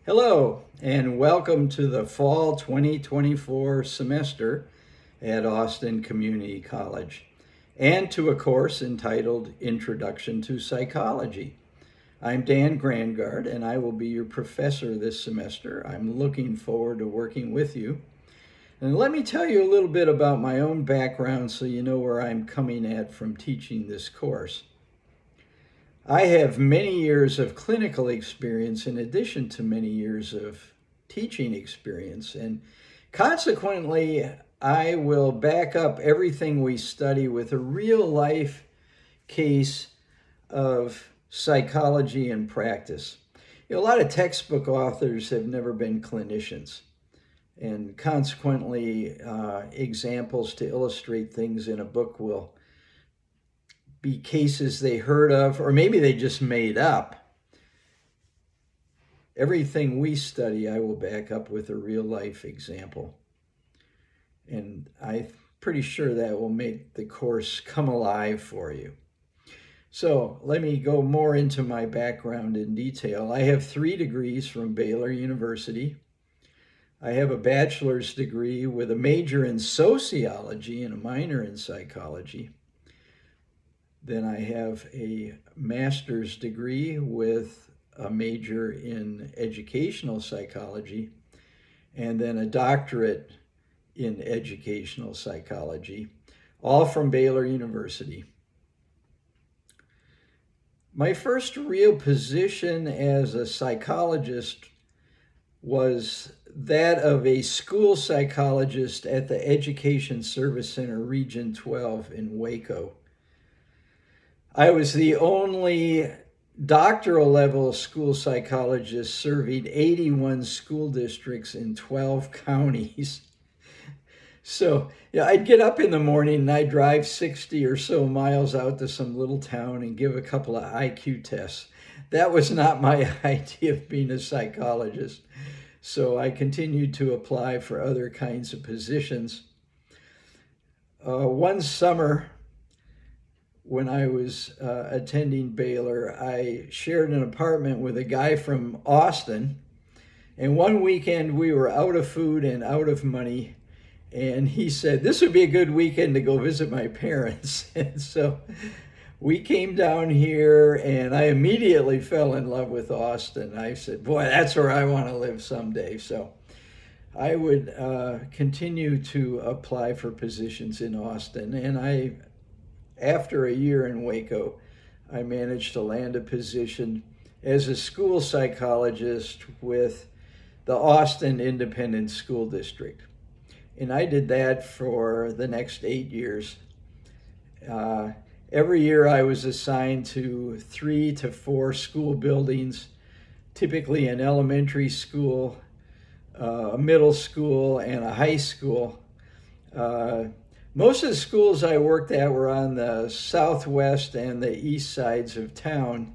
Hello, and welcome to the fall 2024 semester at Austin Community College and to a course entitled Introduction to Psychology. I'm Dan Grandgard, and I will be your professor this semester. I'm looking forward to working with you. And let me tell you a little bit about my own background so you know where I'm coming at from teaching this course. I have many years of clinical experience in addition to many years of teaching experience, and consequently, I will back up everything we study with a real life case of psychology and practice. A lot of textbook authors have never been clinicians, and consequently, examples to illustrate things in a book will be cases they heard of, or maybe they just made up. Everything we study, I will back up with a real life example. And I'm pretty sure that will make the course come alive for you. So let me go more into my background in detail. I have 3 degrees from Baylor University. I have a bachelor's degree with a major in sociology and a minor in psychology. Then I have a master's degree with a major in educational psychology, and then a doctorate in educational psychology, all from Baylor University. My first real position as a psychologist was that of a school psychologist at the Education Service Center, Region 12 in Waco. I was the only doctoral level school psychologist serving 81 school districts in 12 counties. So I'd get up in the morning and I'd drive 60 or so miles out to some little town and give a couple of IQ tests. That was not my idea of being a psychologist. So I continued to apply for other kinds of positions. One summer, when I was attending Baylor, I shared an apartment with a guy from Austin. And one weekend we were out of food and out of money. And he said, this would be a good weekend to go visit my parents. And so we came down here and I immediately fell in love with Austin. I said, boy, that's where I want to live someday. So I would continue to apply for positions in Austin. And after a year in Waco, I managed to land a position as a school psychologist with the Austin Independent School District. And I did that for the next 8 years. Every year I was assigned to 3 to 4 school buildings, typically an elementary school, a middle school, and a high school. Most of the schools I worked at were on the southwest and the east sides of town,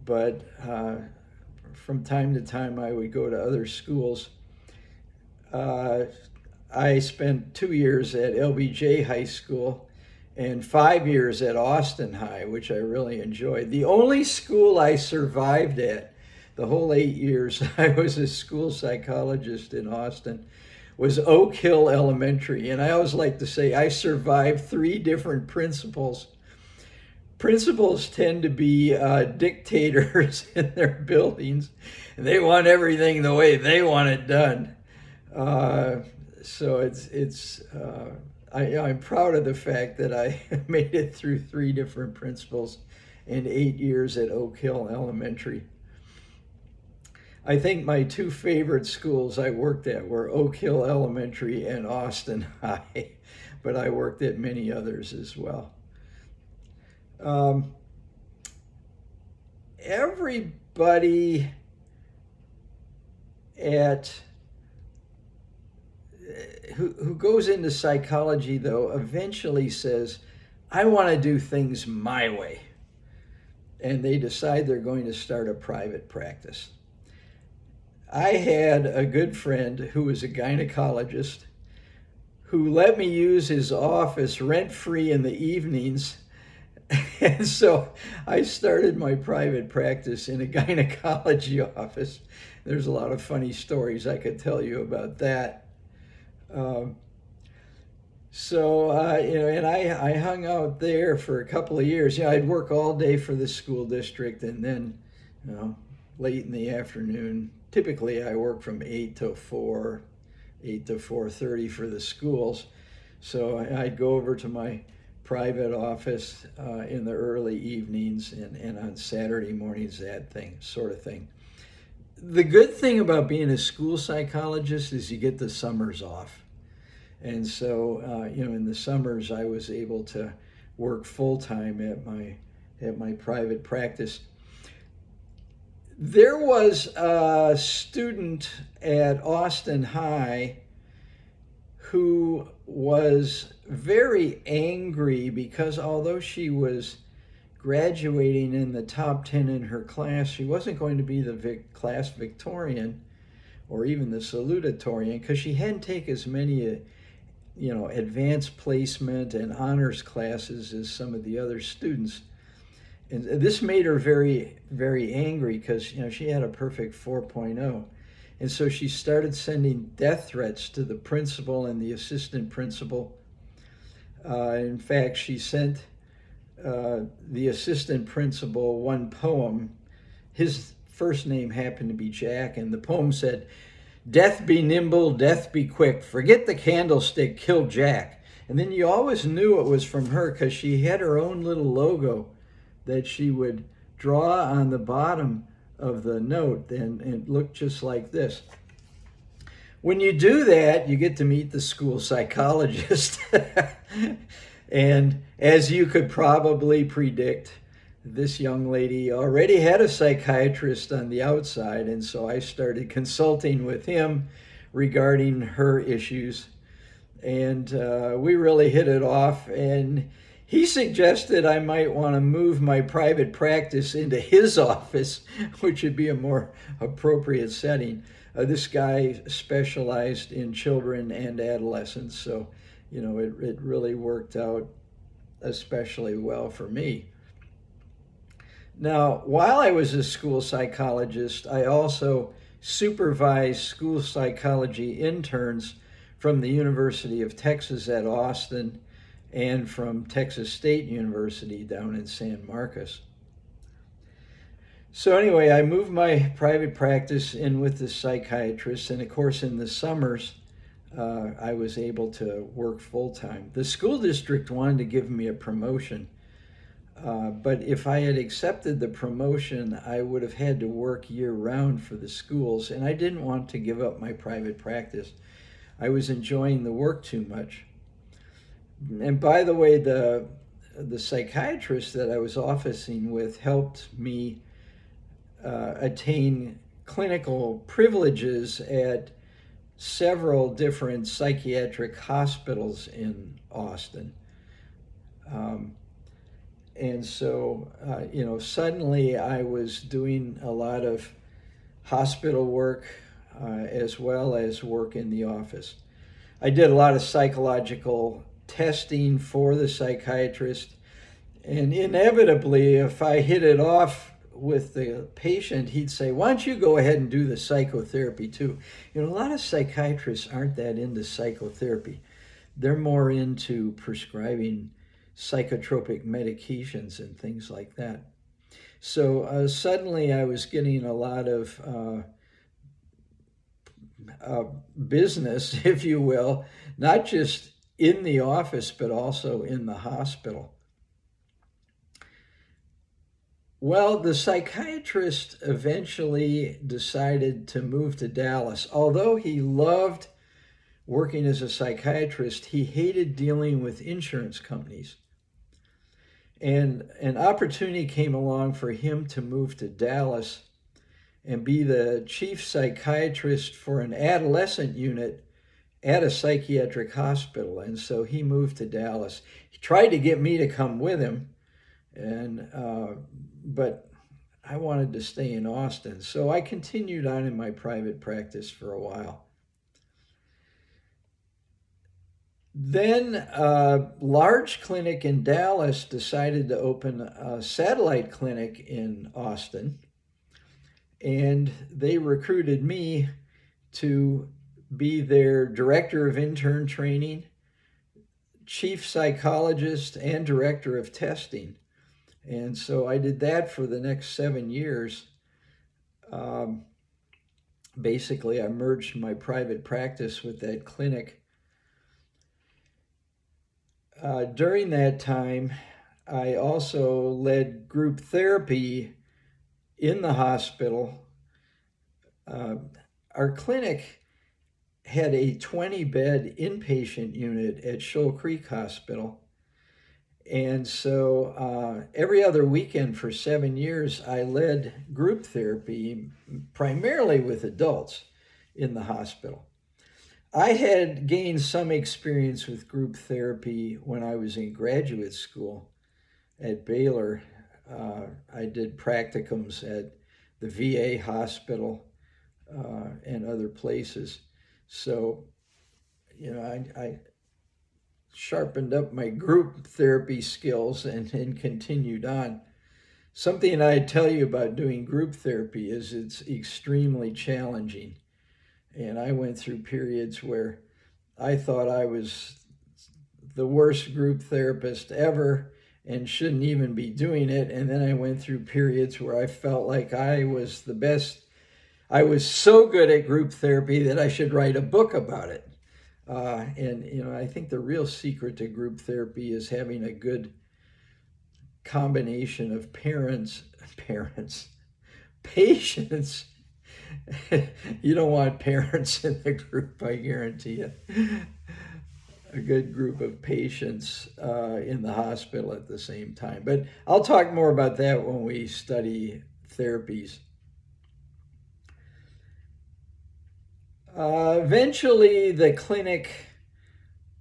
but from time to time I would go to other schools. I spent 2 years at LBJ High School and 5 years at Austin High, which I really enjoyed. The only school I survived at the whole 8 years I was a school psychologist in Austin was Oak Hill Elementary. And I always like to say I survived 3 different principals. Principals tend to be dictators in their buildings, and they want everything the way they want it done. So I'm proud of the fact that I made it through 3 different principals and 8 years at Oak Hill Elementary. I think my 2 favorite schools I worked at were Oak Hill Elementary and Austin High, but I worked at many others as well. Everybody who goes into psychology, though, eventually says, I want to do things my way. And they decide they're going to start a private practice. I had a good friend who was a gynecologist who let me use his office rent-free in the evenings And so I started my private practice in a gynecology office. There's a lot of funny stories I could tell you about that. Um, and I hung out there for a couple of years. I'd work all day for the school district, and then, you know, late in the afternoon. Typically, I work from 8 to 4, 8 to 4:30 for the schools. So I'd go over to my private office in the early evenings and on Saturday mornings, that sort of thing. The good thing about being a school psychologist is you get the summers off. And so, in the summers, I was able to work full time at my private practice. There was a student at Austin High who was very angry because although she was graduating in the top 10 in her class, she wasn't going to be the class Victorian or even the salutatorian because she hadn't taken as many advanced placement and honors classes as some of the other students. And this made her very, very angry because, she had a perfect 4.0. And so she started sending death threats to the principal and the assistant principal. In fact, she sent the assistant principal one poem. His first name happened to be Jack, and the poem said, "Death be nimble, death be quick, forget the candlestick, kill Jack." And then you always knew it was from her because she had her own little logo that she would draw on the bottom of the note, and it looked just like this. When you do that, you get to meet the school psychologist. And as you could probably predict, this young lady already had a psychiatrist on the outside, and so I started consulting with him regarding her issues, and we really hit it off, and he suggested I might want to move my private practice into his office, which would be a more appropriate setting. This guy specialized in children and adolescents, so it really worked out especially well for me. Now, while I was a school psychologist, I also supervised school psychology interns from the University of Texas at Austin and from Texas State University down in San Marcos. So anyway, I moved my private practice in with the psychiatrist, and of course in the summers, I was able to work full-time. The school district wanted to give me a promotion, but if I had accepted the promotion, I would have had to work year-round for the schools, and I didn't want to give up my private practice. I was enjoying the work too much. And by the way, the psychiatrist that I was officing with helped me attain clinical privileges at several different psychiatric hospitals in Austin. And so, suddenly I was doing a lot of hospital work as well as work in the office. I did a lot of psychological testing for the psychiatrist, and inevitably, if I hit it off with the patient, he'd say, "Why don't you go ahead and do the psychotherapy too?" A lot of psychiatrists aren't that into psychotherapy. They're more into prescribing psychotropic medications and things like that. So suddenly I was getting a lot of business, if you will, not just in the office, but also in the hospital. Well, the psychiatrist eventually decided to move to Dallas. Although he loved working as a psychiatrist, he hated dealing with insurance companies. And an opportunity came along for him to move to Dallas and be the chief psychiatrist for an adolescent unit at a psychiatric hospital. And so he moved to Dallas. He tried to get me to come with him, but I wanted to stay in Austin. So I continued on in my private practice for a while. Then a large clinic in Dallas decided to open a satellite clinic in Austin, and they recruited me to be their director of intern training, chief psychologist, and director of testing. And so I did that for the next 7 years. Um, Basically, I merged my private practice with that clinic. During that time, I also led group therapy in the hospital. Uh, our clinic had a 20-bed inpatient unit at Shoal Creek Hospital. And so every other weekend for 7 years, I led group therapy primarily with adults in the hospital. I had gained some experience with group therapy when I was in graduate school at Baylor. I did practicums at the VA hospital and other places. So, I sharpened up my group therapy skills and continued on. Something I tell you about doing group therapy is it's extremely challenging. And I went through periods where I thought I was the worst group therapist ever and shouldn't even be doing it. And then I went through periods where I felt like I was the best. I was so good at group therapy that I should write a book about it. And I think the real secret to group therapy is having a good combination of patients. You don't want parents in the group, I guarantee you. A good group of patients in the hospital at the same time. But I'll talk more about that when we study therapies. Eventually, the clinic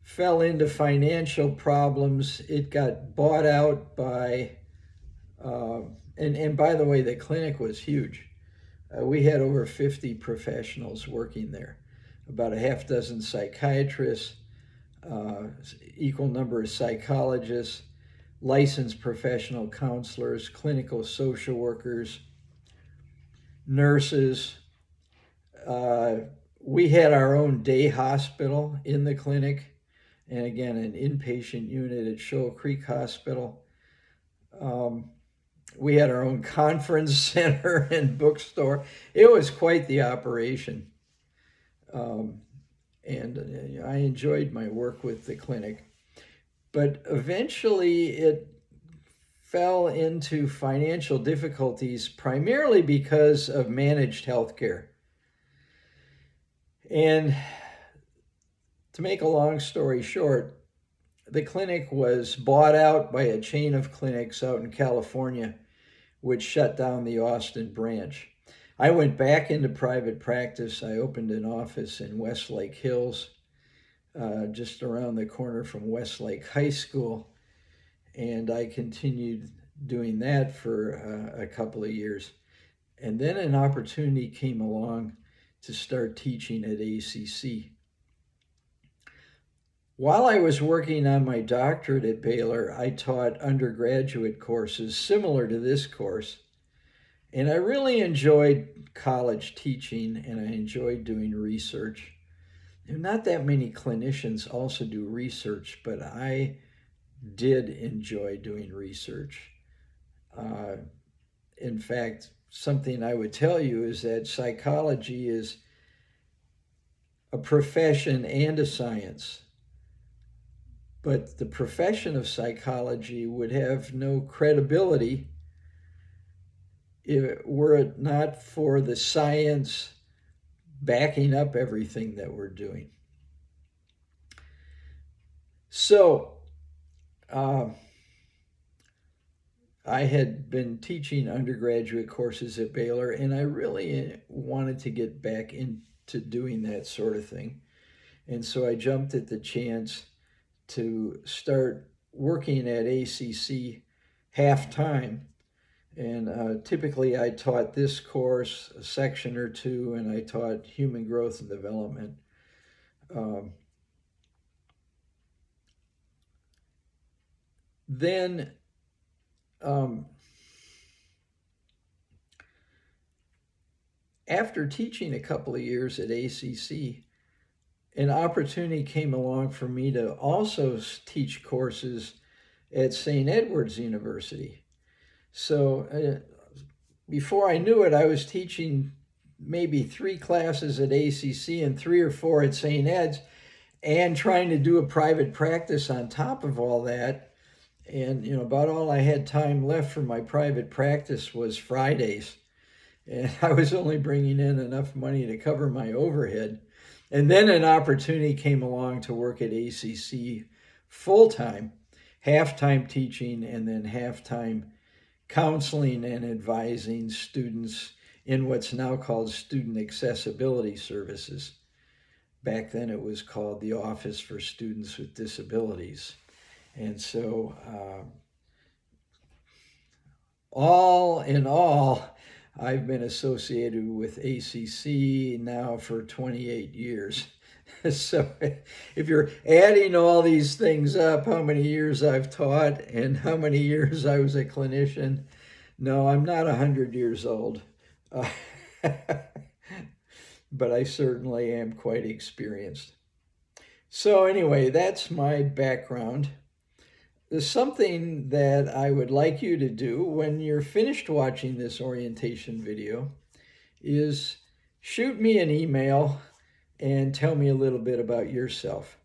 fell into financial problems. It got bought out by, and by the way, the clinic was huge. We had over 50 professionals working there, about a half dozen psychiatrists, equal number of psychologists, licensed professional counselors, clinical social workers, nurses. We had our own day hospital in the clinic, and again, an inpatient unit at Shoal Creek Hospital. We had our own conference center and bookstore. It was quite the operation. And I enjoyed my work with the clinic. But eventually it fell into financial difficulties primarily because of managed healthcare. And to make a long story short, the clinic was bought out by a chain of clinics out in California, which shut down the Austin branch. I went back into private practice. I opened an office in Westlake Hills, just around the corner from Westlake High School, and I continued doing that for a couple of years. And then an opportunity came along to start teaching at ACC. While I was working on my doctorate at Baylor, I taught undergraduate courses similar to this course. And I really enjoyed college teaching, and I enjoyed doing research. And not that many clinicians also do research, but I did enjoy doing research. In fact, something I would tell you is that psychology is a profession and a science. But the profession of psychology would have no credibility were it not for the science backing up everything that we're doing. So, I had been teaching undergraduate courses at Baylor, and I really wanted to get back into doing that sort of thing. And so I jumped at the chance to start working at ACC half-time. And typically I taught this course, a section or two, and I taught human growth and development. Then after teaching a couple of years at ACC, an opportunity came along for me to also teach courses at St. Edward's University. So before I knew it, I was teaching maybe 3 classes at ACC and 3 or 4 at St. Ed's, and trying to do a private practice on top of all that. And about all I had time left for my private practice was Fridays, and I was only bringing in enough money to cover my overhead. And then an opportunity came along to work at ACC full-time, half-time teaching, and then half-time counseling and advising students in what's now called Student Accessibility Services. Back then it was called the Office for Students with Disabilities. And so all in all, I've been associated with ACC now for 28 years. So if you're adding all these things up, how many years I've taught and how many years I was a clinician, no, I'm not 100 years old. But I certainly am quite experienced. So anyway, that's my background. There's something that I would like you to do when you're finished watching this orientation video is shoot me an email and tell me a little bit about yourself.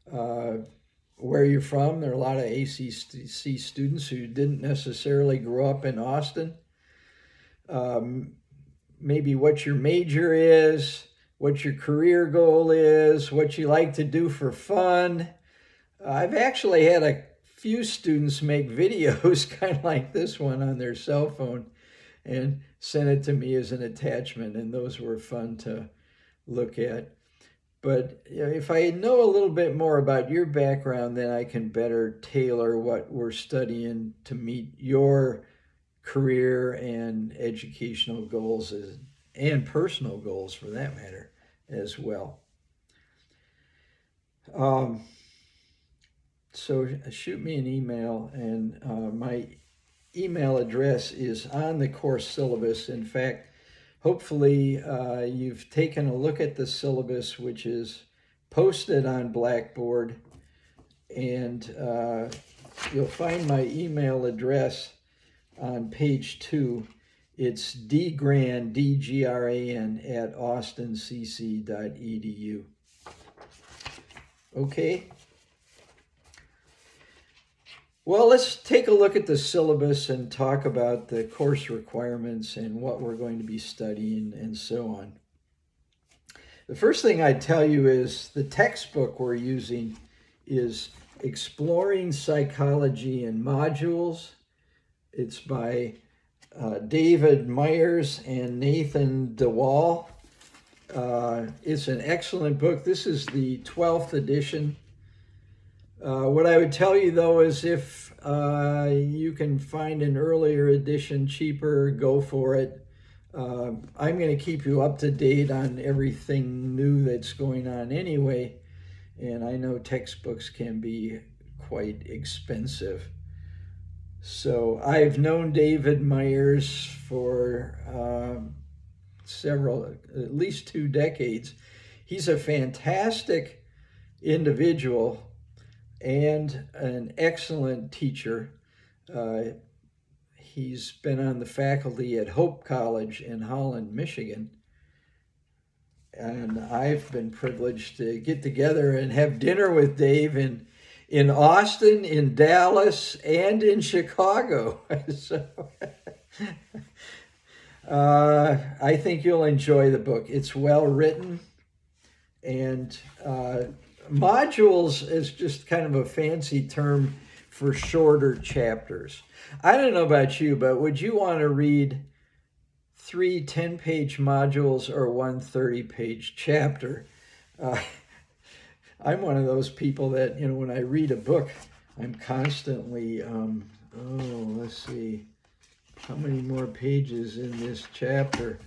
Where you're from. There are a lot of ACC students who didn't necessarily grow up in Austin. Maybe what your major is, what your career goal is, what you like to do for fun. I've actually had a few students make videos kind of like this one on their cell phone and sent it to me as an attachment, and those were fun to look at. But if I know a little bit more about your background, then I can better tailor what we're studying to meet your career and educational goals and personal goals for that matter as well. So shoot me an email, and my email address is on the course syllabus. In fact, hopefully you've taken a look at the syllabus, which is posted on Blackboard, and you'll find my email address on page 2. It's dgran, D-G-R-A-N, at austincc.edu. Okay. Well, let's take a look at the syllabus and talk about the course requirements and what we're going to be studying and so on. The first thing I'd tell you is the textbook we're using is Exploring Psychology in Modules. It's by David Myers and Nathan DeWall. It's an excellent book. This is the 12th edition. What I would tell you, though, is if you can find an earlier edition cheaper, go for it. I'm going to keep you up to date on everything new that's going on anyway, and I know textbooks can be quite expensive. So I've known David Myers for at least 2 decades. He's a fantastic individual and an excellent teacher. He's been on the faculty at Hope College in Holland, Michigan. And I've been privileged to get together and have dinner with Dave in Austin, in Dallas, and in Chicago. So I think you'll enjoy the book. It's well written, and modules is just kind of a fancy term for shorter chapters. I don't know about you, but would you want to read 3 10-page modules or 1 30-page chapter? I'm one of those people that, when I read a book, I'm constantly, let's see, how many more pages in this chapter?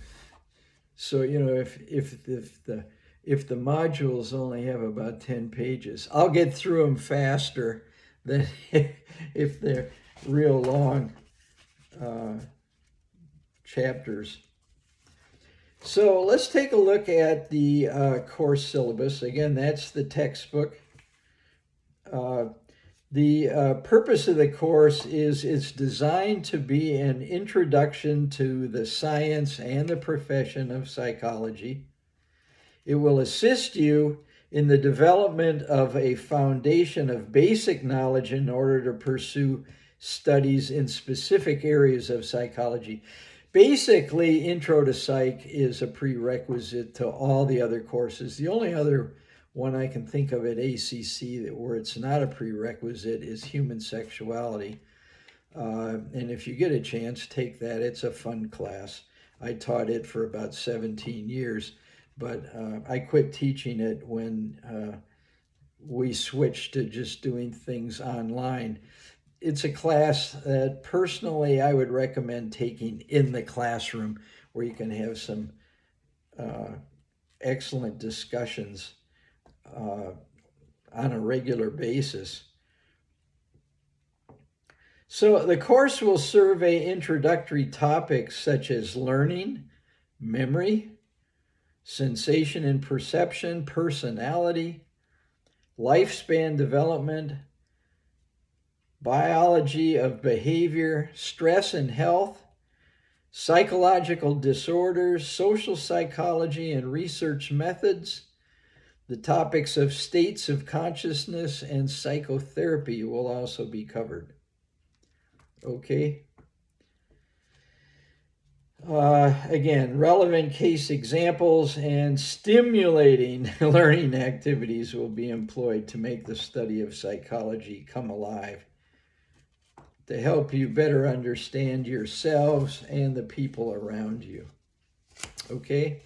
So, if the modules only have about 10 pages, I'll get through them faster than if they're real long chapters. So let's take a look at the course syllabus. Again, that's the textbook. The purpose of the course is it's designed to be an introduction to the science and the profession of psychology. It will assist you in the development of a foundation of basic knowledge in order to pursue studies in specific areas of psychology. Basically, Intro to Psych is a prerequisite to all the other courses. The only other one I can think of at ACC where it's not a prerequisite is Human Sexuality. And if you get a chance, take that. It's a fun class. I taught it for about 17 years, but I quit teaching it when we switched to just doing things online. It's a class that personally I would recommend taking in the classroom where you can have some excellent discussions on a regular basis. So the course will survey introductory topics such as learning, memory, sensation and perception, personality, lifespan development, biology of behavior, stress and health, psychological disorders, social psychology and research methods. The topics of states of consciousness and psychotherapy will also be covered. Okay. Again, relevant case examples and stimulating learning activities will be employed to make the study of psychology come alive, to help you better understand yourselves and the people around you. Okay?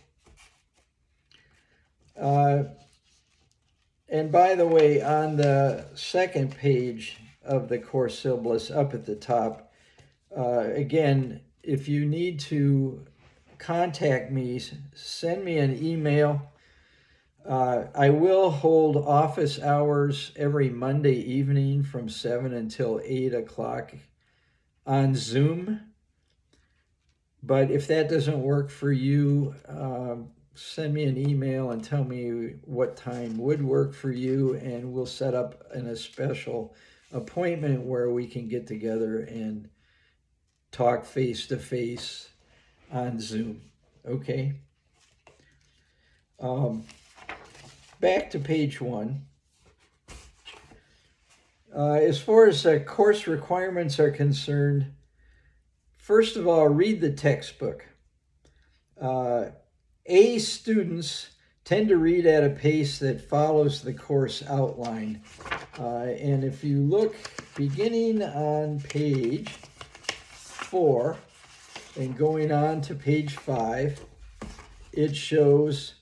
And by the way, on the second page of the course syllabus up at the top, again, if you need to contact me, send me an email. I will hold office hours every Monday evening from 7 until 8 o'clock on Zoom. But if that doesn't work for you, send me an email and tell me what time would work for you, and we'll set up a special appointment where we can get together and talk face-to-face on Zoom. Okay? Back to page 1. As far as course requirements are concerned, first of all, read the textbook. A students tend to read at a pace that follows the course outline. And if you look beginning on page 4 and going on to page 5, it shows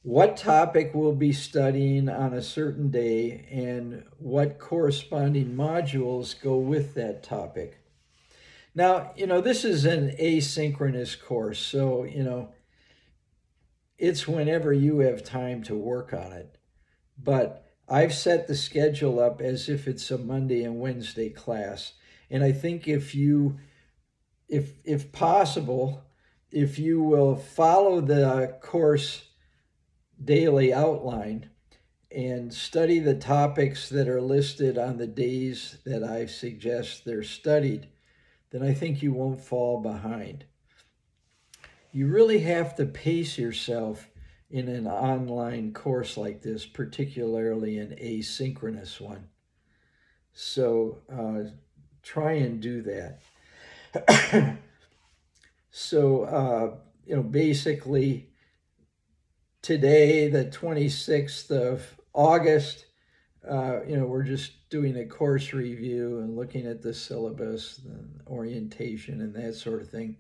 what topic we'll be studying on a certain day and what corresponding modules go with that topic. Now, this is an asynchronous course, so, it's whenever you have time to work on it. But I've set the schedule up as if it's a Monday and Wednesday class. And I think if possible, if you will follow the course daily outline and study the topics that are listed on the days that I suggest they're studied, then I think you won't fall behind. You really have to pace yourself in an online course like this, particularly an asynchronous one. So try and do that. So, basically today, the 26th of August, we're just doing a course review and looking at the syllabus, and orientation, and that sort of thing.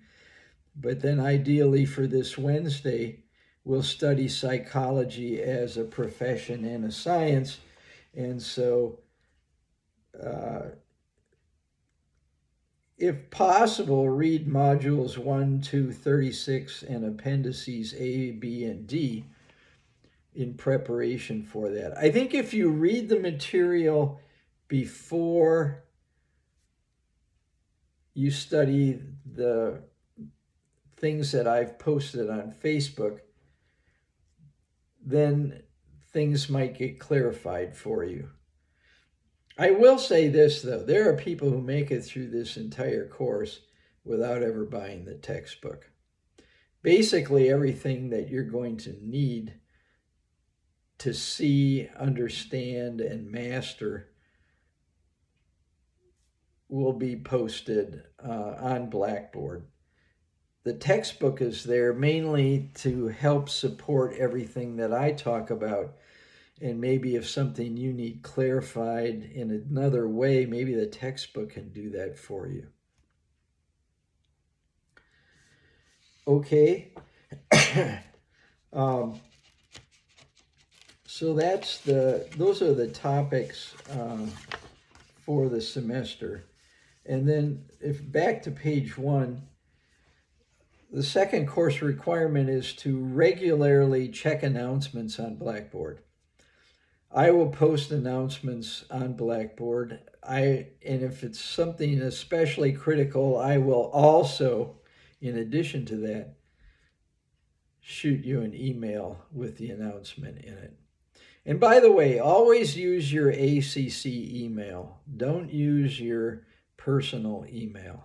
But then ideally for this Wednesday, we'll study psychology as a profession and a science. And so if possible, read modules 1, 2, 36 and appendices A, B, and D in preparation for that. I think if you read the material before you study the things that I've posted on Facebook, then things might get clarified for you. I will say this, though. There are people who make it through this entire course without ever buying the textbook. Basically, everything that you're going to need to see, understand, and master will be posted on Blackboard. The textbook is there mainly to help support everything that I talk about. And maybe if something you need clarified in another way, maybe the textbook can do that for you. Okay. So those are the topics for the semester. And then if back to page 1, the second course requirement is to regularly check announcements on Blackboard. I will post announcements on Blackboard. And if it's something especially critical, I will also, in addition to that, shoot you an email with the announcement in it. And by the way, always use your ACC email. Don't use your personal email.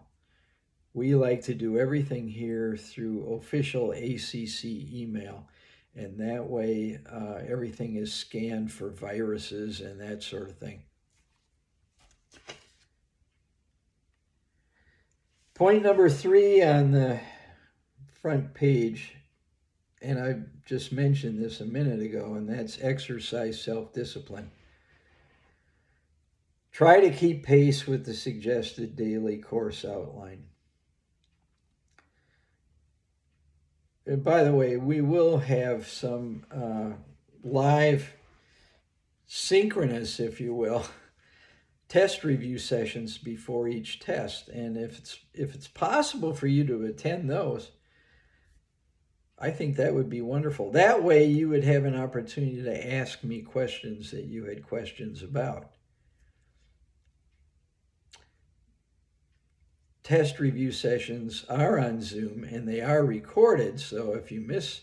We like to do everything here through official ACC email. And that way, everything is scanned for viruses and that sort of thing. Point number 3 on the front page, and I just mentioned this a minute ago, and that's exercise self-discipline. Try to keep pace with the suggested daily course outline. And by the way, we will have some live, synchronous, if you will, test review sessions before each test. And if it's possible for you to attend those, I think that would be wonderful. That way you would have an opportunity to ask me questions that you had questions about. Test review sessions are on Zoom and they are recorded, so if you miss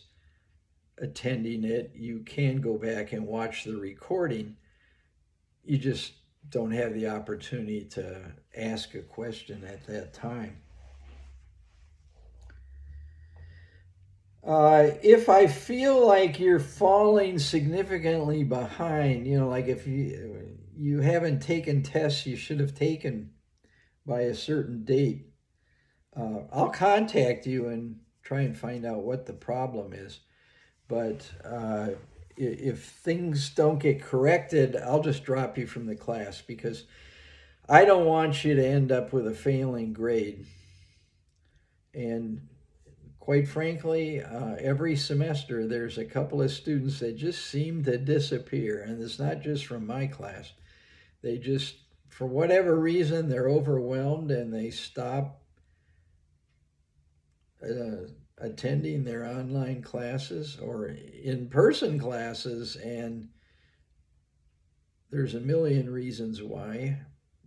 attending it, you can go back and watch the recording. You just don't have the opportunity to ask a question at that time. If I feel like you're falling significantly behind, like if you haven't taken tests you should have taken by a certain date, I'll contact you and try and find out what the problem is. But if things don't get corrected, I'll just drop you from the class because I don't want you to end up with a failing grade. And quite frankly, every semester there's a couple of students that just seem to disappear, and it's not just from my class. They just, for whatever reason, they're overwhelmed and they stop attending their online classes or in-person classes, and there's a million reasons why.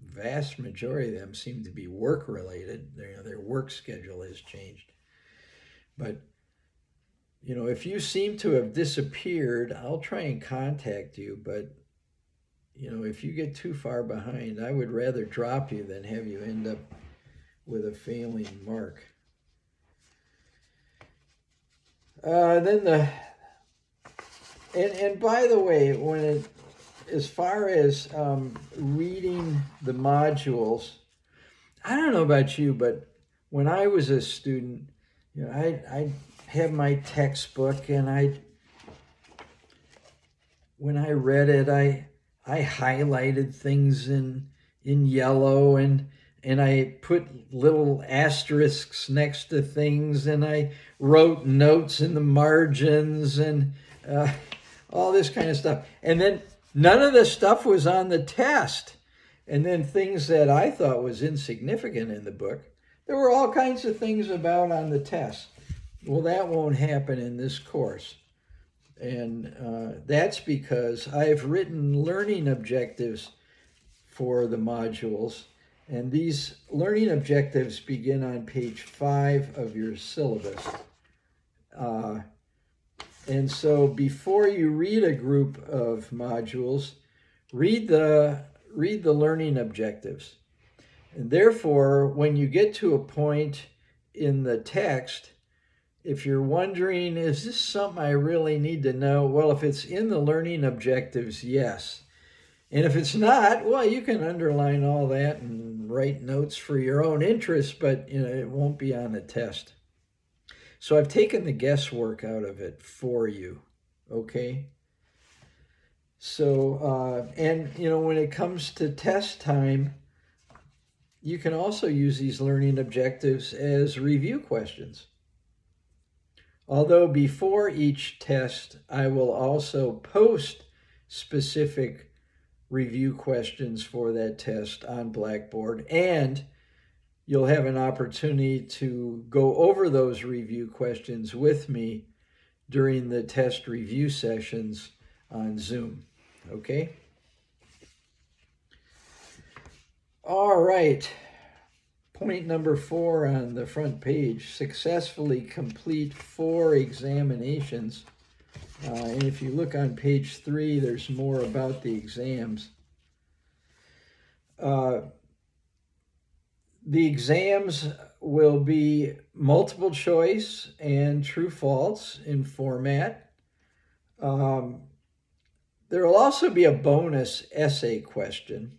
Vast majority of them seem to be work-related. Their work schedule has changed. But, if you seem to have disappeared, I'll try and contact you. But, if you get too far behind, I would rather drop you than have you end up with a failing mark. And by the way, as far as reading the modules, I don't know about you, but when I was a student, I have my textbook, and when I read it, I highlighted things in yellow, and I put little asterisks next to things, and I wrote notes in the margins, and all this kind of stuff. And then none of the stuff was on the test. And then things that I thought was insignificant in the book, there were all kinds of things about on the test. Well, that won't happen in this course. And that's because I've written learning objectives for the modules. And these learning objectives begin on page 5 of your syllabus. And so before you read a group of modules, read the learning objectives. And therefore, when you get to a point in the text, if you're wondering, is this something I really need to know? Well, if it's in the learning objectives, yes. And if it's not, well, you can underline all that and write notes for your own interest, but it won't be on the test. So I've taken the guesswork out of it for you, okay? So, and when it comes to test time, you can also use these learning objectives as review questions. Although before each test, I will also post specific review questions for that test on Blackboard, and you'll have an opportunity to go over those review questions with me during the test review sessions on Zoom, okay? All right, point number 4 on the front page, successfully complete 4 examinations. And if you look on page 3, there's more about the exams. The exams will be multiple choice and true false in format. There will also be a bonus essay question.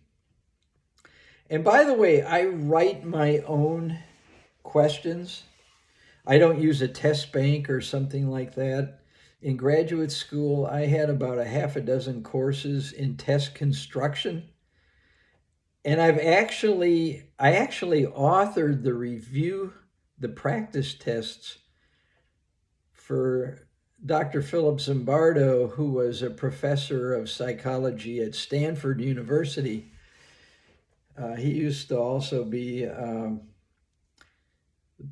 And by the way, I write my own questions. I don't use a test bank or something like that. In graduate school, I had about a half a dozen courses in test construction. And I actually authored the practice tests for Dr. Philip Zimbardo, who was a professor of psychology at Stanford University. He used to also be the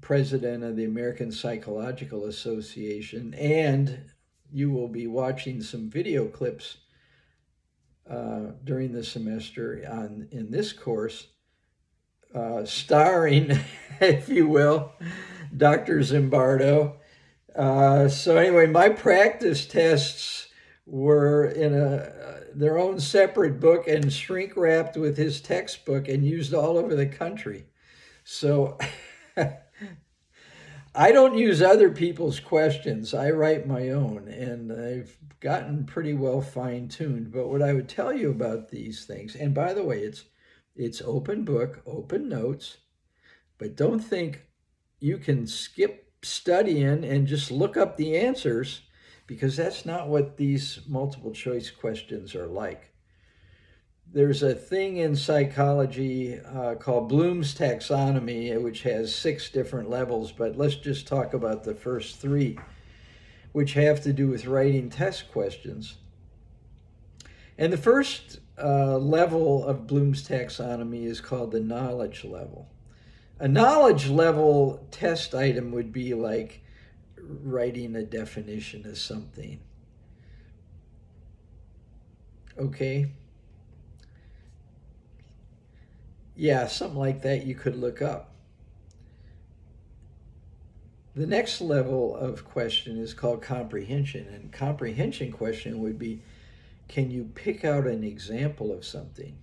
president of the American Psychological Association, and you will be watching some video clips during the semester in this course, starring, if you will, Dr. Zimbardo. So anyway, my practice tests were in their own separate book and shrink wrapped with his textbook and used all over the country. So I don't use other people's questions. I write my own, and I've gotten pretty well fine-tuned. But what I would tell you about these things, and by the way, it's open book, open notes, but don't think you can skip studying and just look up the answers, because that's not what these multiple choice questions are like. There's a thing in psychology called Bloom's taxonomy, which has 6 different levels, but let's just talk about the first 3, which have to do with writing test questions. And the first level of Bloom's taxonomy is called the knowledge level. A knowledge level test item would be like writing a definition of something. Okay? Yeah, something like that you could look up. The next level of question is called comprehension, and comprehension question would be, can you pick out an example of something?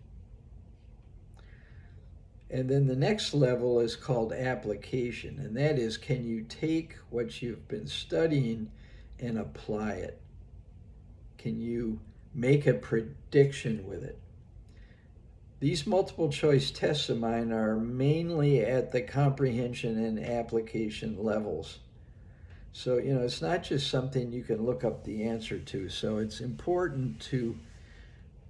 And then the next level is called application, and that is, can you take what you've been studying and apply it? Can you make a prediction with it? These multiple choice tests of mine are mainly at the comprehension and application levels. So, it's not just something you can look up the answer to. So it's important to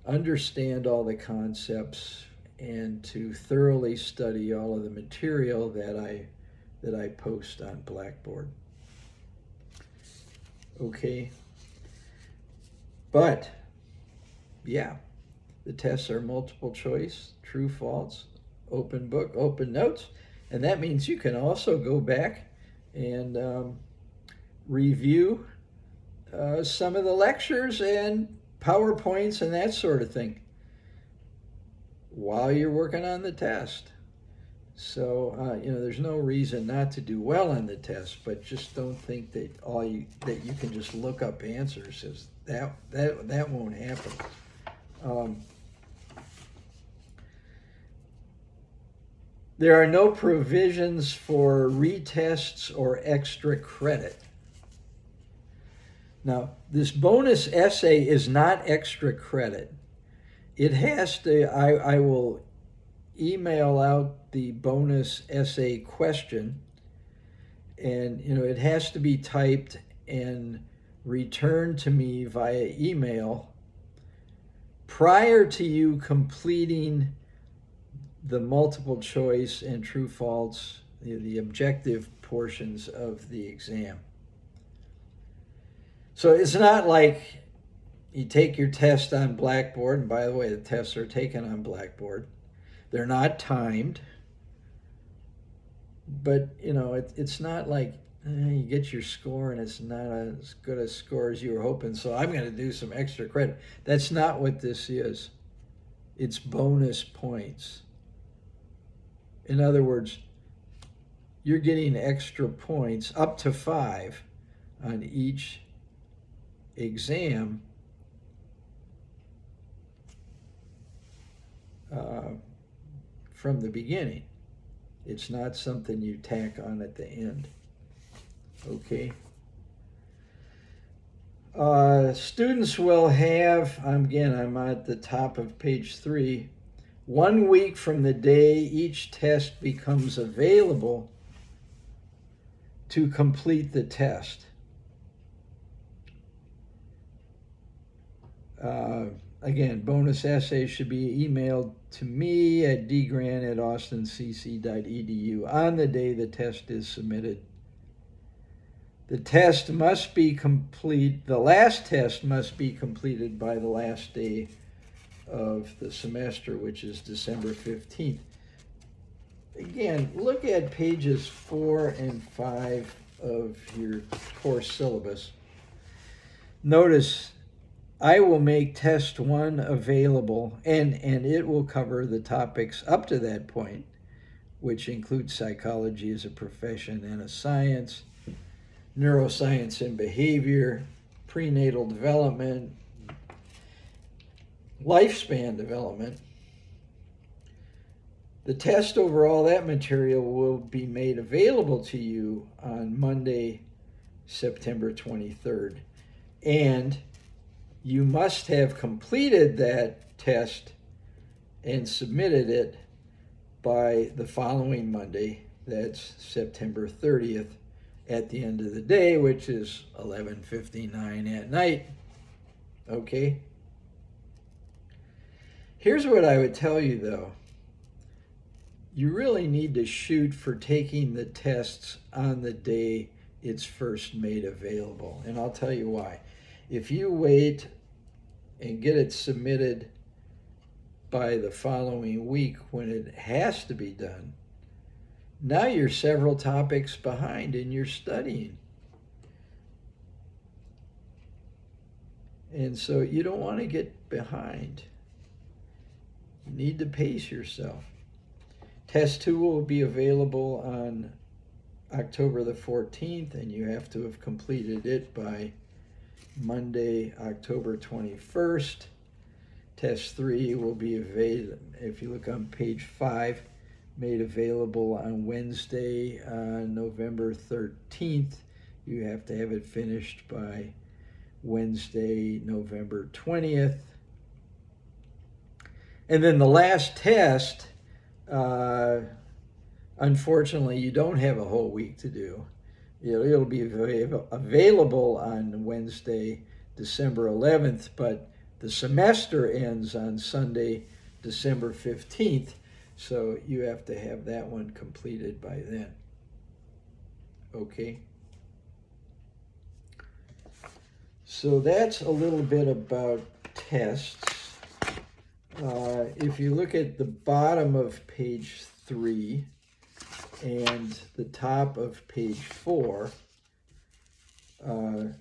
understand all the concepts and to thoroughly study all of the material that I post on Blackboard. Okay. But, yeah. The tests are multiple choice, true, false, open book, open notes. And that means you can also go back and review some of the lectures and PowerPoints and that sort of thing. while you're working on the test. So there's no reason not to do well on the test, but just don't think that that you can just look up answers. Is that won't happen. There are no provisions for retests or extra credit. Now, this bonus essay is not extra credit. It has to, I will email out the bonus essay question, and it has to be typed and returned to me via email prior to you completing the multiple choice and true false, the objective portions of the exam. So it's not like you take your test on Blackboard, and by the way, the tests are taken on Blackboard. They're not timed, but it's not like you get your score and it's not as good a score as you were hoping, so I'm going to do some extra credit. That's not what this is. It's bonus points. In other words, you're getting extra points, up to 5, on each exam from the beginning. It's not something you tack on at the end. Okay. Students will have, again, I'm at the top of page 3, 1 week from the day each test becomes available to complete the test. Again, bonus essays should be emailed to me at dgrant@austincc.edu on the day the test is submitted. The test must be complete, the last test must be completed by the last day of the semester, which is December 15th. Again, look at pages 4 and 5 of your course syllabus. Notice I will make test 1 available, and it will cover the topics up to that point, which include psychology as a profession and a science, neuroscience and behavior, prenatal development, lifespan development. The test over all that material will be made available to you on Monday, September 23rd. And you must have completed that test and submitted it by the following Monday, that's September 30th, at the end of the day, which is 11:59 at night. Okay? Here's what I would tell you, though. You really need to shoot for taking the tests on the day it's first made available. And I'll tell you why. If you wait and get it submitted by the following week when it has to be done, now you're several topics behind in your studying. And so you don't want to get behind. You need to pace yourself. Test 2 will be available on October the 14th, and you have to have completed it by Monday, October 21st. Test 3 will be available, if you look on page 5, made available on Wednesday, November 13th. You have to have it finished by Wednesday, November 20th. And then the last test, unfortunately, you don't have a whole week to do. It'll be available on Wednesday, December 11th, but the semester ends on Sunday, December 15th, so you have to have that one completed by then. Okay? So that's a little bit about tests. If you look at the bottom of page 3 and the top of page 4, and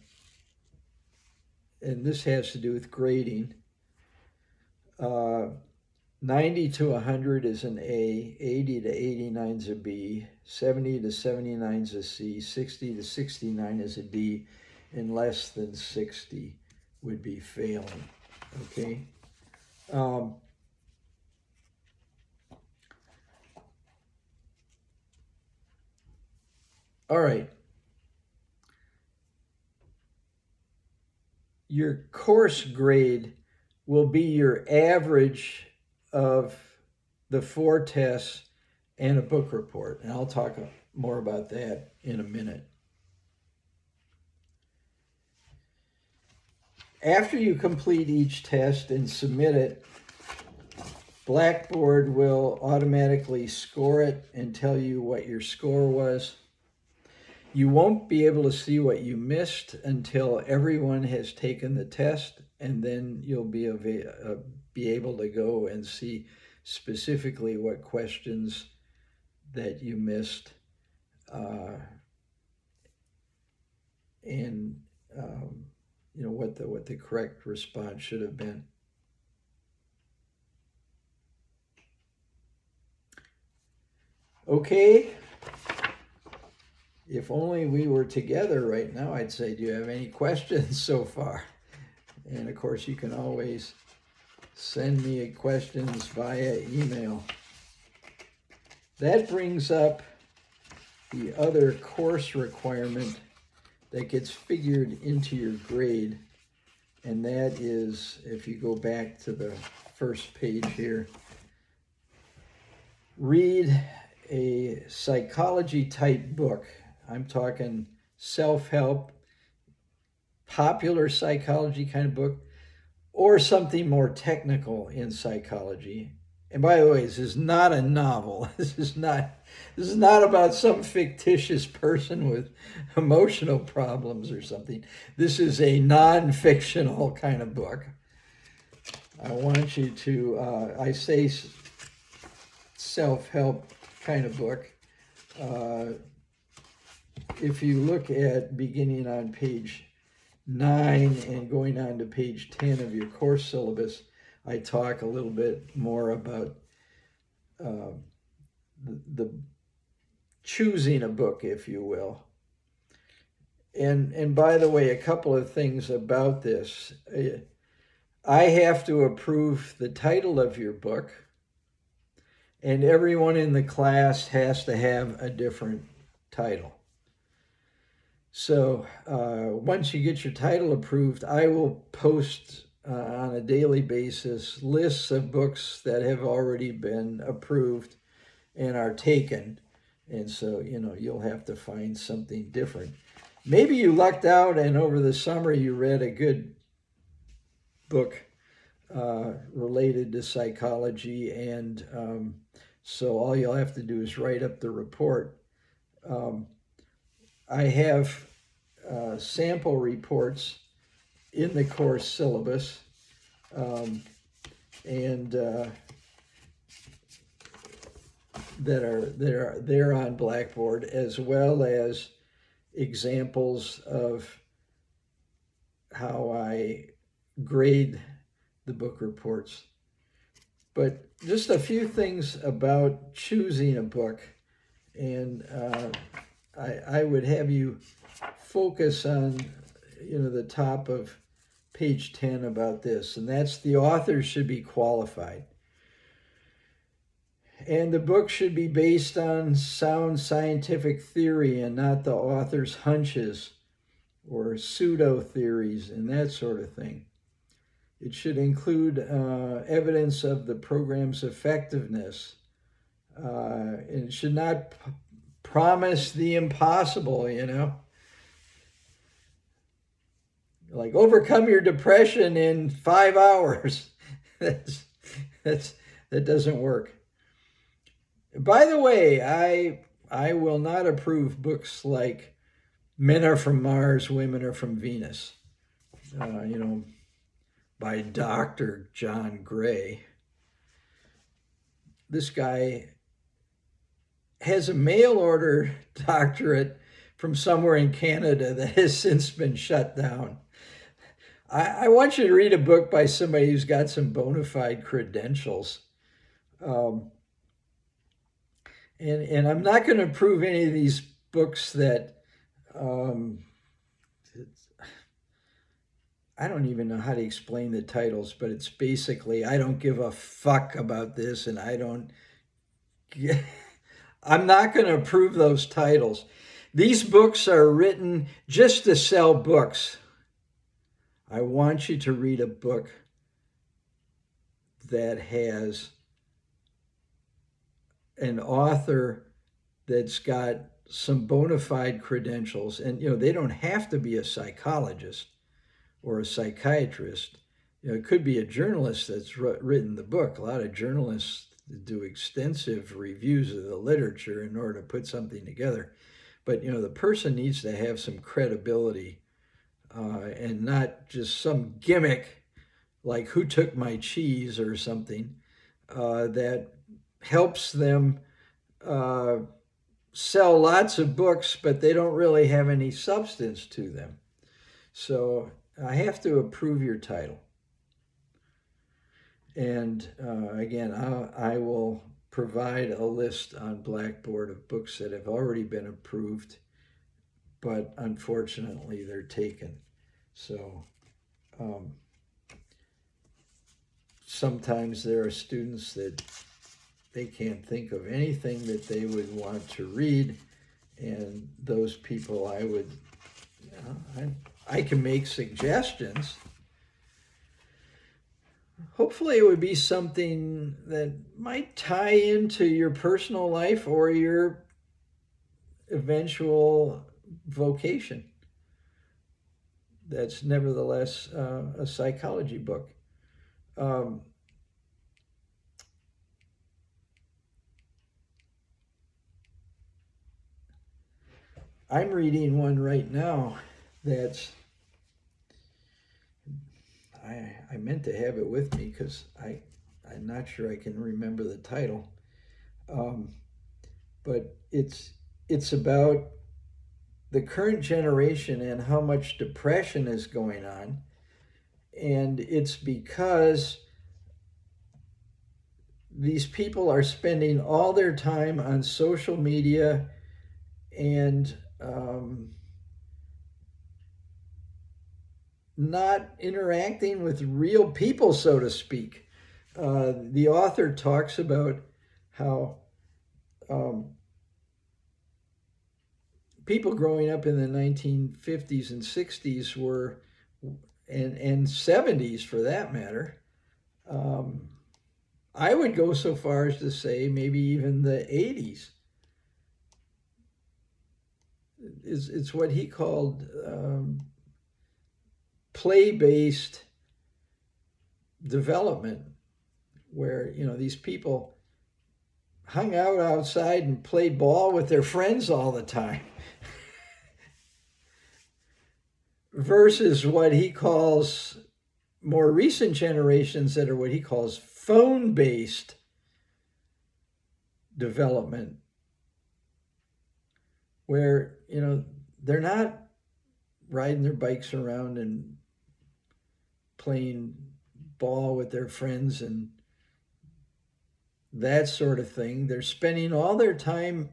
this has to do with grading, 90 to 100 is an A, 80 to 89 is a B, 70 to 79 is a C, 60 to 69 is a D, and less than 60 would be failing, okay? All right. Your course grade will be your average of the 4 tests and a book report. And I'll talk more about that in a minute. After you complete each test and submit it, Blackboard will automatically score it and tell you what your score was. You won't be able to see what you missed until everyone has taken the test, and then you'll be able to go and see specifically what questions that you missed and what the correct response should have been. Okay. If only we were together right now, I'd say, do you have any questions so far? And of course, you can always send me questions via email. That brings up the other course requirement that gets figured into your grade. And that is, if you go back to the first page here, read a psychology type book. I'm talking self-help, popular psychology kind of book, or something more technical in psychology. And by the way, this is not a novel. This is not about some fictitious person with emotional problems or something. This is a non-fictional kind of book. I want you to, I say self-help kind of book. If you look at beginning on page 9 and going on to page 10 of your course syllabus, I talk a little bit more about the choosing a book, if you will. And by the way, a couple of things about this. I have to approve the title of your book, and everyone in the class has to have a different title. So once you get your title approved, I will post on a daily basis lists of books that have already been approved and are taken. And so, you'll have to find something different. Maybe you lucked out and over the summer you read a good book related to psychology, and so all you'll have to do is write up the report. I have sample reports in the course syllabus, and that are there on Blackboard, as well as examples of how I grade the book reports. But just a few things about choosing a book, and I would have you focus on the top of page 10 about this, and that's the author should be qualified. And the book should be based on sound scientific theory and not the author's hunches or pseudo theories and that sort of thing. It should include evidence of the program's effectiveness. And it should not promise the impossible, like overcome your depression in 5 hours. That doesn't work. By the way, I will not approve books like Men Are From Mars, Women Are From Venus, by Dr. John Gray. This guy has a mail order doctorate from somewhere in Canada that has since been shut down. I want you to read a book by somebody who's got some bona fide credentials. Um, and I'm not going to prove any of these books that um, I don't even know how to explain the titles, but it's basically I don't give a fuck about this, and I don't. I'm not going to approve those titles. These books are written just to sell books. I want you to read a book that has an author that's got some bona fide credentials, and they don't have to be a psychologist or a psychiatrist. It could be a journalist that's written the book. A lot of journalists do extensive reviews of the literature in order to put something together. But the person needs to have some credibility, and not just some gimmick like "Who Took My Cheese" or something that helps them sell lots of books, but they don't really have any substance to them. So I have to approve your title. And again, I will provide a list on Blackboard of books that have already been approved, but unfortunately they're taken. So sometimes there are students that they can't think of anything that they would want to read, and those people I can make suggestions. Hopefully it would be something that might tie into your personal life or your eventual vocation. That's nevertheless a psychology book. I'm reading one right now that's I meant to have it with me because I'm not sure I can remember the title. But it's about the current generation and how much depression is going on. And it's because these people are spending all their time on social media and not interacting with real people, so to speak. The author talks about how people growing up in the 1950s and 60s were, and 70s for that matter, I would go so far as to say maybe even the 80s. It's what he called play-based development, where these people hung out outside and played ball with their friends all the time, versus what he calls more recent generations that are what he calls phone-based development, where they're not riding their bikes around and playing ball with their friends and that sort of thing. They're spending all their time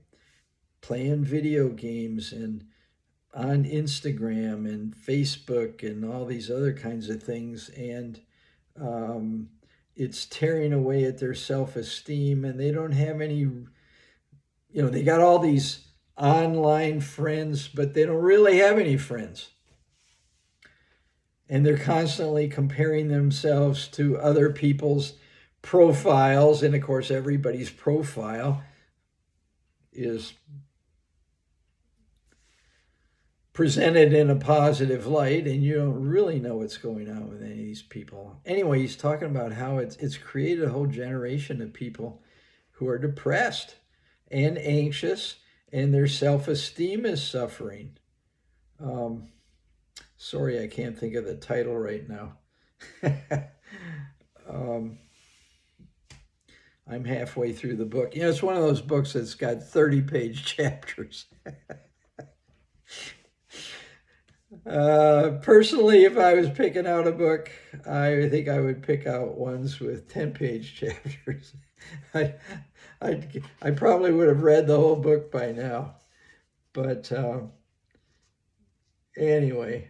playing video games and on Instagram and Facebook and all these other kinds of things, and it's tearing away at their self-esteem, and they don't have any, they got all these online friends, but they don't really have any friends. And they're constantly comparing themselves to other people's profiles. And of course, everybody's profile is presented in a positive light, and you don't really know what's going on with any of these people. Anyway, he's talking about how it's created a whole generation of people who are depressed and anxious, and their self-esteem is suffering. Sorry, I can't think of the title right now. I'm halfway through the book. It's one of those books that's got 30-page chapters. Personally, if I was picking out a book, I think I would pick out ones with 10-page chapters. I, I probably would have read the whole book by now. But anyway,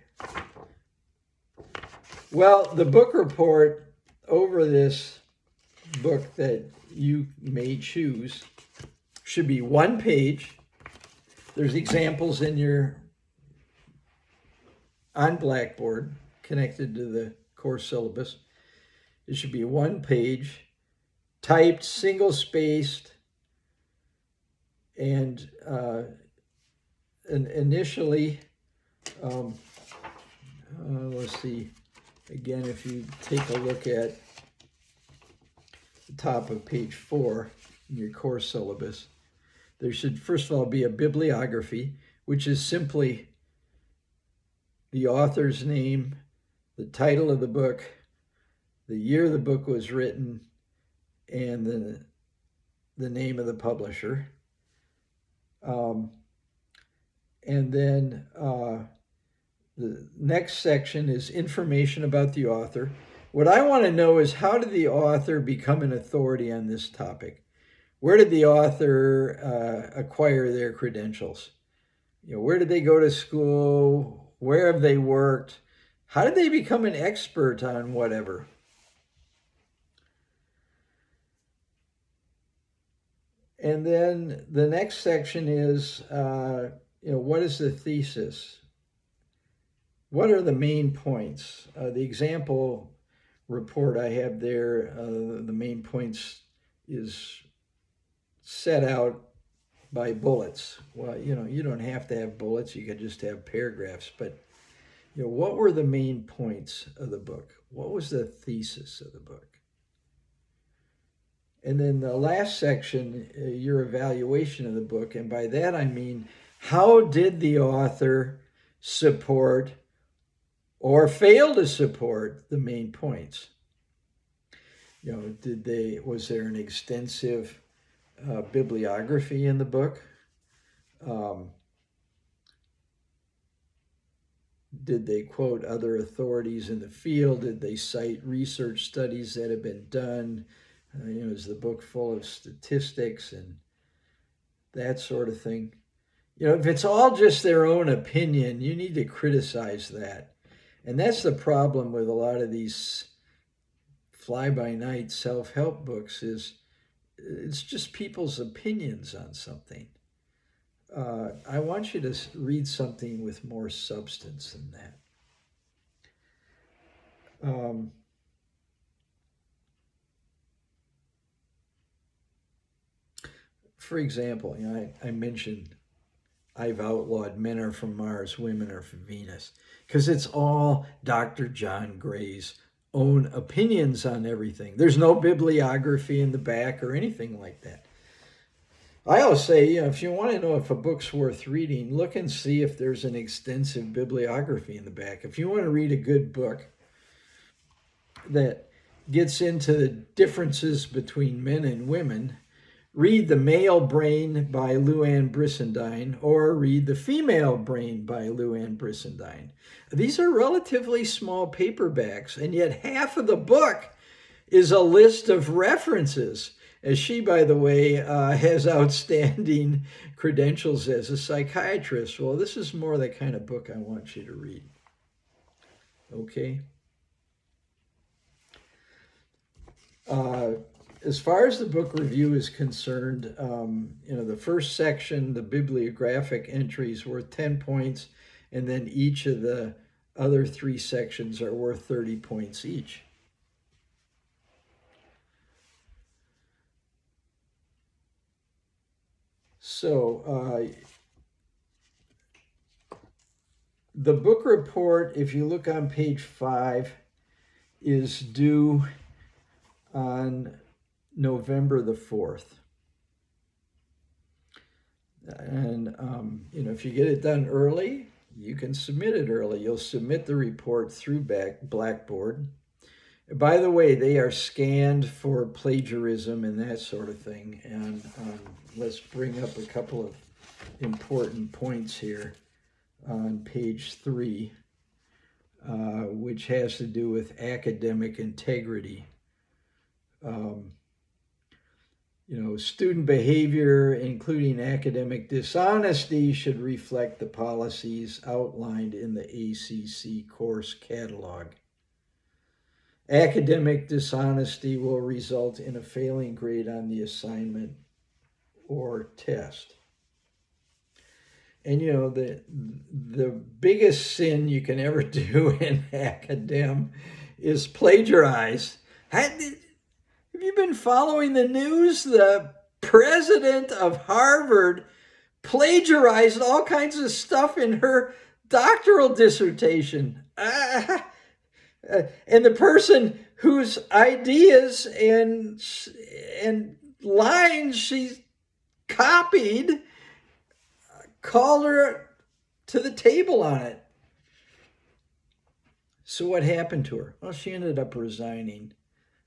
well, the book report over this book that you may choose should be 1 page. There's examples in your on Blackboard connected to the course syllabus. It should be 1 page, typed, single-spaced, and initially, let's see, again, if you take a look at the top of page 4 in your course syllabus, there should first of all be a bibliography, which is simply the author's name, the title of the book, the year the book was written, and the name of the publisher. And then the next section is information about the author. What I want to know is, how did the author become an authority on this topic? Where did the author acquire their credentials? Where did they go to school? Where have they worked? How did they become an expert on whatever? And then the next section is, what is the thesis? What are the main points? The example report I have there, the main points is set out by bullets. Well, you don't have to have bullets. You could just have paragraphs. But, what were the main points of the book? What was the thesis of the book? And then the last section, your evaluation of the book. And by that, I mean, how did the author support or fail to support the main points? Was there an extensive bibliography in the book? Did they quote other authorities in the field? Did they cite research studies that have been done? Is the book full of statistics and that sort of thing? If it's all just their own opinion, you need to criticize that. And that's the problem with a lot of these fly-by-night self-help books, is it's just people's opinions on something. I want you to read something with more substance than that. For example, I mentioned I've outlawed Men Are From Mars, Women Are From Venus, because it's all Dr. John Gray's own opinions on everything. There's no bibliography in the back or anything like that. I always say, if you want to know if a book's worth reading, look and see if there's an extensive bibliography in the back. If you want to read a good book that gets into the differences between men and women, read The Male Brain by Lou-Anne Brisendine, or read The Female Brain by Lou-Anne Brisendine. These are relatively small paperbacks, and yet half of the book is a list of references. As she, by the way, has outstanding credentials as a psychiatrist. Well, this is more the kind of book I want you to read. Okay? As far as the book review is concerned, the first section, the bibliographic entries, worth 10 points, and then each of the other 3 sections are worth 30 points each. So the book report, if you look on page 5, is due on November the 4th. And, if you get it done early, you can submit it early. You'll submit the report through Blackboard. By the way, they are scanned for plagiarism and that sort of thing. And let's bring up a couple of important points here on page 3. which has to do with academic integrity. Student behavior, including academic dishonesty, should reflect the policies outlined in the ACC course catalog. Academic dishonesty will result in a failing grade on the assignment or test. And the biggest sin you can ever do in academ is plagiarize. Have you been following the news? The president of Harvard plagiarized all kinds of stuff in her doctoral dissertation. And the person whose ideas and lines she copied called her to the table on it. So what happened to her? Well, she ended up resigning.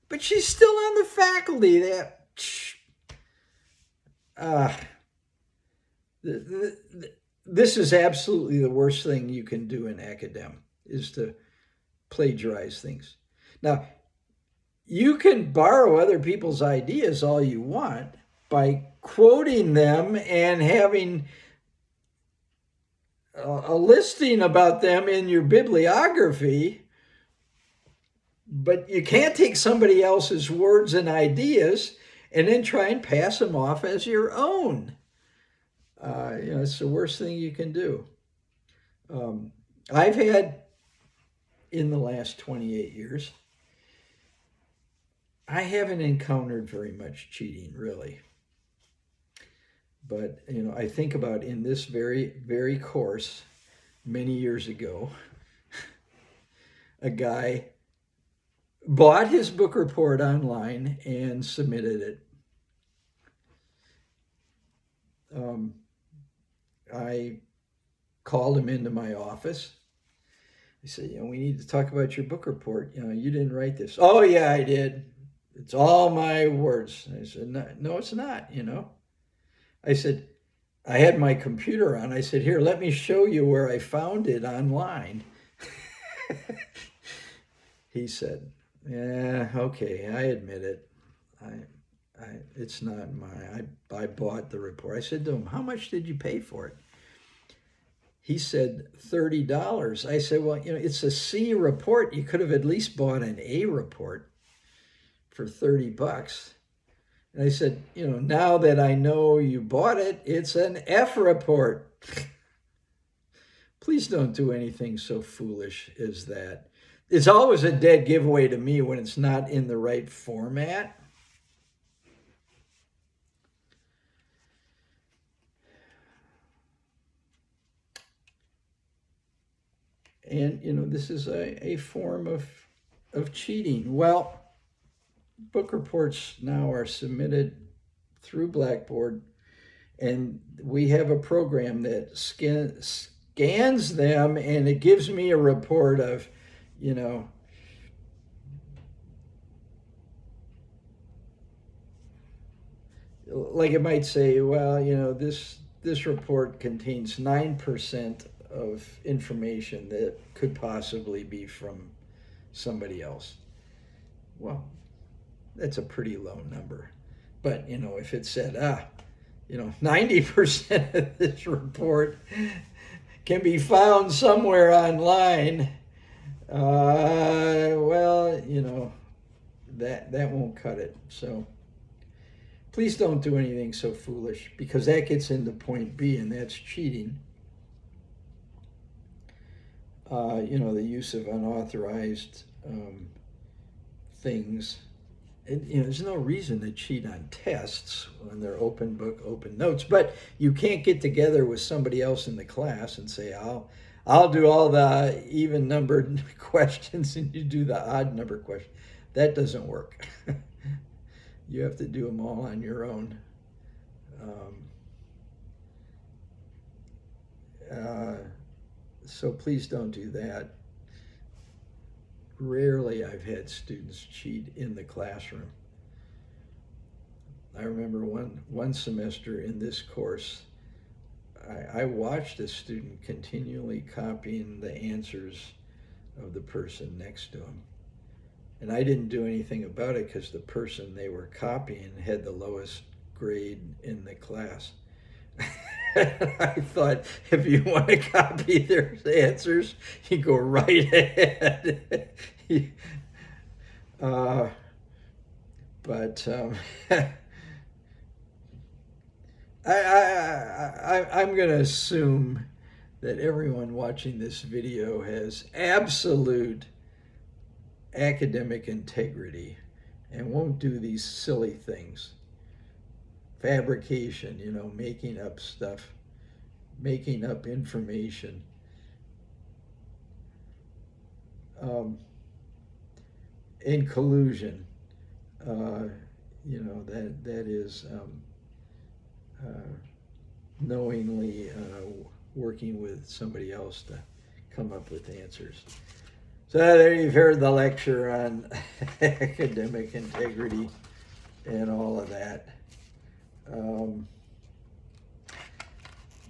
But she's still on the faculty. This is absolutely the worst thing you can do in academ, is to plagiarize things. Now, you can borrow other people's ideas all you want by quoting them and having a listing about them in your bibliography, but you can't take somebody else's words and ideas and then try and pass them off as your own. It's the worst thing you can do. I've had, in the last 28 years, I haven't encountered very much cheating, really. But, I think about in this very, very course, many years ago, a guy bought his book report online and submitted it. I called him into my office. I said, we need to talk about your book report. You didn't write this. Oh, yeah, I did. It's all my words. I said, no, it's not, I said, I had my computer on. I said, here, let me show you where I found it online. He said, yeah, okay, I admit it. It's not mine. I bought the report. I said to him, how much did you pay for it? He said, $30. I said, well, it's a C report. You could have at least bought an A report for $30. And I said, now that I know you bought it, it's an F report. Please don't do anything so foolish as that. It's always a dead giveaway to me when it's not in the right format. And, this is a form of cheating. Well, book reports now are submitted through Blackboard, and we have a program that scans them, and it gives me a report of, like it might say, well, this report contains 9% of information that could possibly be from somebody else. Well, that's a pretty low number. But, if it said, 90% of this report can be found somewhere online, well, that won't cut it. So please don't do anything so foolish, because that gets into point B, and that's cheating. The use of unauthorized things. There's no reason to cheat on tests when they're open book, open notes, but you can't get together with somebody else in the class and say, I'll do all the even numbered questions and you do the odd number question. That doesn't work. You have to do them all on your own. So please don't do that. Rarely I've had students cheat in the classroom. I remember one semester in this course, I watched a student continually copying the answers of the person next to him. And I didn't do anything about it because the person they were copying had the lowest grade in the class. I thought, if you want to copy their answers, you go right ahead. But I'm going to assume that everyone watching this video has absolute academic integrity and won't do these silly things. Fabrication, making up stuff, making up information. And collusion, that is knowingly working with somebody else to come up with answers. So there you've heard the lecture on academic integrity and all of that.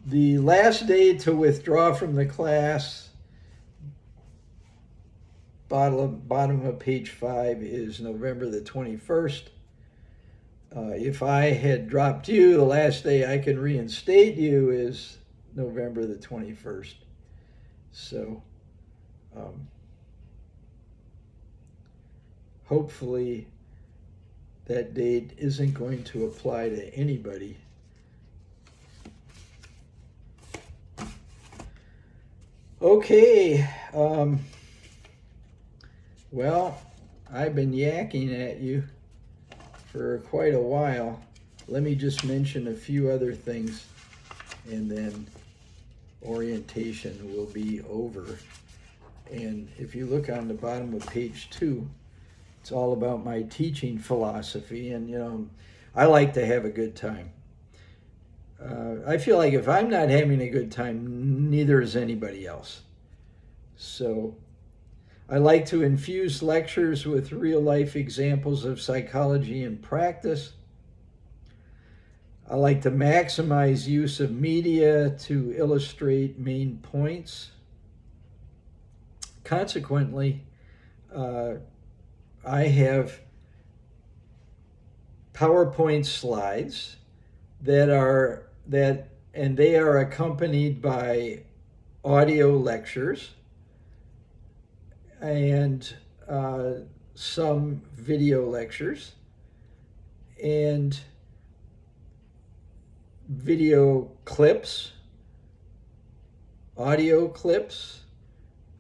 The last day to withdraw from the class, bottom of page 5, is November the 21st. If I had dropped you, the last day I can reinstate you is November the 21st. So hopefully that date isn't going to apply to anybody. Okay, well, I've been yakking at you for quite a while. Let me just mention a few other things, and then orientation will be over. And if you look on the bottom of page 2, it's all about my teaching philosophy, and I like to have a good time. I feel like if I'm not having a good time, neither is anybody else. So I like to infuse lectures with real-life examples of psychology in practice. I like to maximize use of media to illustrate main points. Consequently, I have PowerPoint slides that they are accompanied by audio lectures and some video lectures and video clips, audio clips,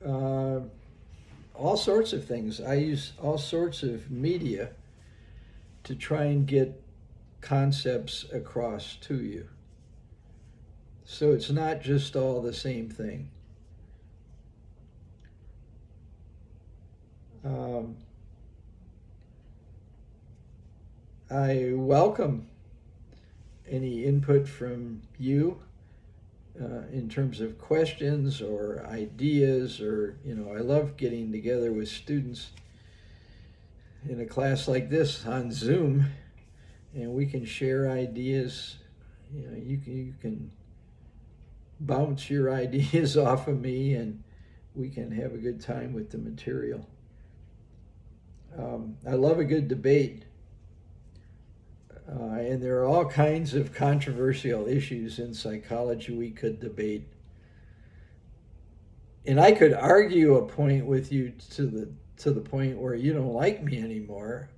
all sorts of things. I use all sorts of media to try and get concepts across to you. So it's not just all the same thing. I welcome any input from you in terms of questions or ideas, or I love getting together with students in a class like this on Zoom, and we can share ideas. You can bounce your ideas off of me, and we can have a good time with the material. I love a good debate. And there are all kinds of controversial issues in psychology we could debate. And I could argue a point with you to the point where you don't like me anymore,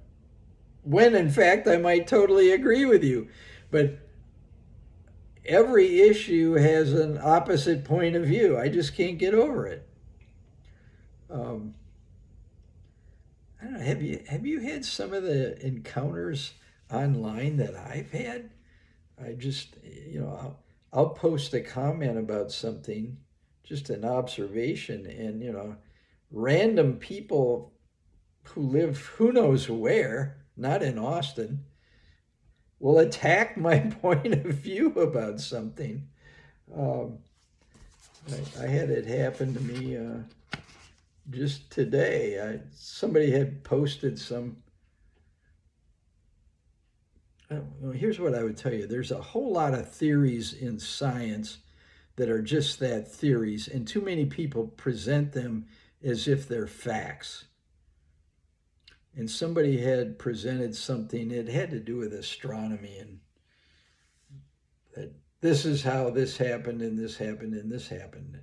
when in fact I might totally agree with you. But every issue has an opposite point of view. I just can't get over it. I don't know, have you had some of the encounters online that I've had? I just, I'll post a comment about something, just an observation, and, random people who live who knows where, not in Austin, will attack my point of view about something. I had it happen to me just today. Somebody had posted some. Here's what I would tell you. There's a whole lot of theories in science that are just that, theories, and too many people present them as if they're facts. And somebody had presented something, it had to do with astronomy, and that this is how this happened, and this happened, and this happened.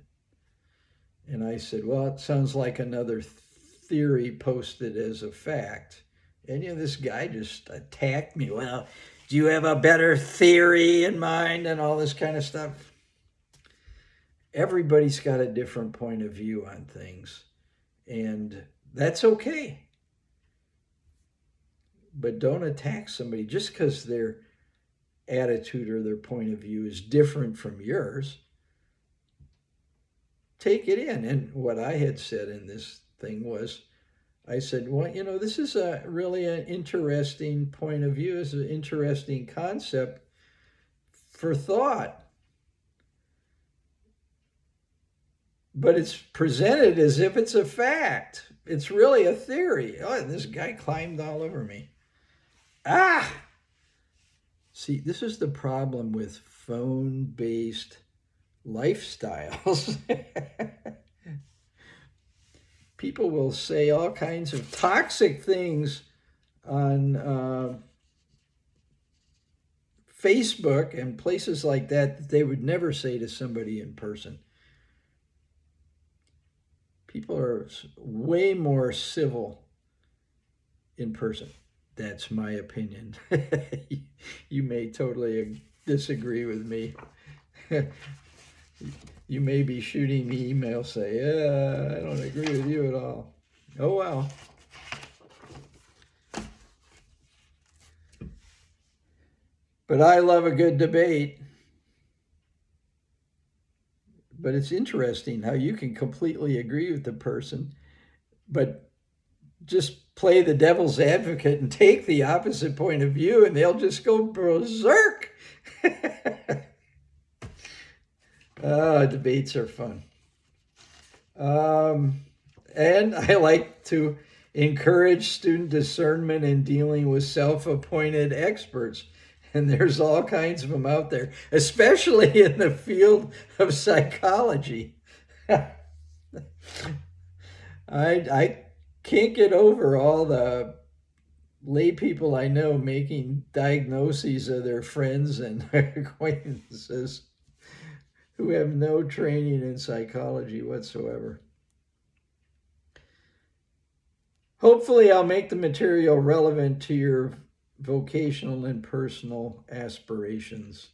And I said, well, it sounds like another theory posted as a fact. And this guy just attacked me. Well, do you have a better theory in mind and all this kind of stuff? Everybody's got a different point of view on things, and that's okay. But don't attack somebody just because their attitude or their point of view is different from yours. Take it in. And what I had said in this thing was, I said, well, this is really an interesting point of view. It's an interesting concept for thought. But it's presented as if it's a fact. It's really a theory. Oh, this guy climbed all over me. See, this is the problem with phone-based lifestyles. People will say all kinds of toxic things on Facebook and places like that they would never say to somebody in person. People are way more civil in person. That's my opinion. You may totally disagree with me. You may be shooting me emails, say, I don't agree with you at all. Oh, well. But I love a good debate. But it's interesting how you can completely agree with the person, but just play the devil's advocate and take the opposite point of view, and they'll just go berserk. Debates are fun. And I like to encourage student discernment in dealing with self-appointed experts. And there's all kinds of them out there, especially in the field of psychology. I can't get over all the lay people I know making diagnoses of their friends and acquaintances who have no training in psychology whatsoever. Hopefully, I'll make the material relevant to your vocational and personal aspirations.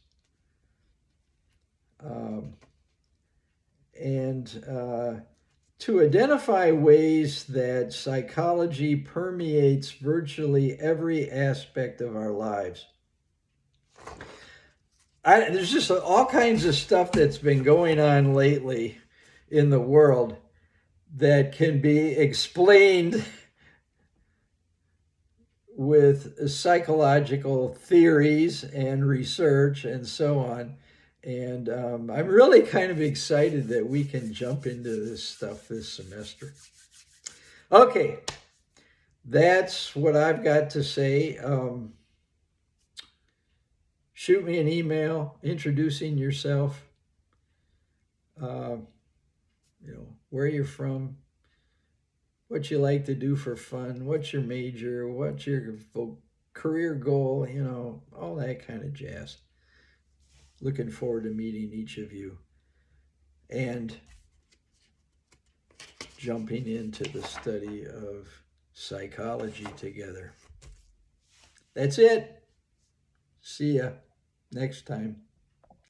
To identify ways that psychology permeates virtually every aspect of our lives. There's just all kinds of stuff that's been going on lately in the world that can be explained with psychological theories and research and so on. And I'm really kind of excited that we can jump into this stuff this semester. Okay, that's what I've got to say. Shoot me an email introducing yourself, where you're from, what you like to do for fun, what's your major, what's your career goal, all that kind of jazz. Looking forward to meeting each of you and jumping into the study of psychology together. That's it. See ya next time.